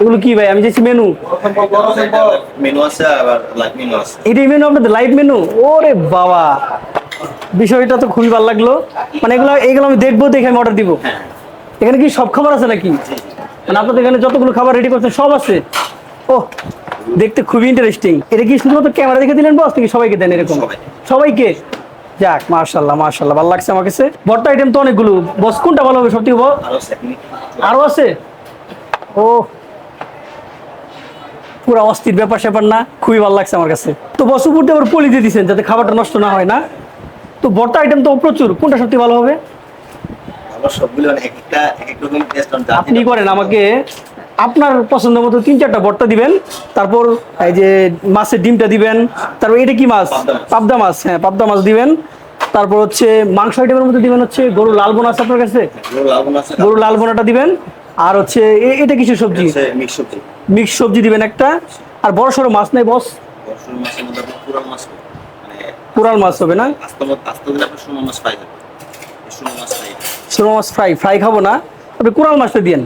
এগুলো কি ভাই? আমি চাইছি মেনু। মেনু আছে আবার লাইভ মেনু আছে। এটাই মেনু আপনাদের, লাইভ মেনু? ওরে বাবা, বিষয়টা তো খুবই ভালো লাগলো। মানে এগুলো এগুলো আমি দেখবো, দেখে আমি অর্ডার দিব। হ্যাঁ এখানে কি সব খাবার আছে নাকি? মানে আপনাদের এখানে যতগুলো খাবার রেডি করছেন সব আছে? ও, দেখতে খুবই ইন্টারেস্টিং। এটা কি শুধুমাত্র ক্যামেরা দেখে দিলেন বস, নাকি সবাইকে দেন এরকম? সবাই। সবাইকে। যাক, মাশাআল্লাহ মাশাআল্লাহ, ভালো লাগছে আমার কাছে। ভর্তা আইটেম তো অনেকগুলো, বস কোনটা ভালো হবে সবথেকে বল? আরো সেকনি আরো আছে? ও, পুরো অস্থির ব্যাপার স্যাপার না? খুবই ভালো লাগছে আমার কাছে। তো বস উপর দিয়ে আবার পলি দিয়ে দিচ্ছেন যাতে খাবারটা নষ্ট না হয় না? তো ভর্তা আইটেম তো প্রচুর, কোনটা সত্যি ভালো হবে? ভালো সবগুলো এক একটা এক এক রকম টেস্ট অন। আপনি করেন, আমাকে আপনার পছন্দ মতো 3-4টা ভর্তা দিবেন। তারপর এই যে মাছের ডিমটা দিবেন। তারপর এটা কি মাছ? পাবদা মাছ। হ্যাঁ, পাবদা মাছ দিবেন। তারপর হচ্ছে মাংস আইটেমের মধ্যে দিবেন হচ্ছে গরুর লাল বোনা আছে আপনার কাছে? লাল বোনা আছে। গরুর লাল বোনাটা দিবেন। আর হচ্ছে এটা কিছু সবজি, মিক্স সবজি। মিক্স সবজি দিবেন একটা। আর বড় সড়ো মাছ নাই বস? বর্ষণ মাছের মধ্যে আপনার পুরান মাছ মানে কোরাল মাছ হবে না? আস্তে আস্তে দিলে আপনার সুমা মাছ পাই যাবে। সুমা মাছ পাই। সুরমা মাছ ফ্রাই খাবো না, আপনি কোরাল মাছটা দিয়েন।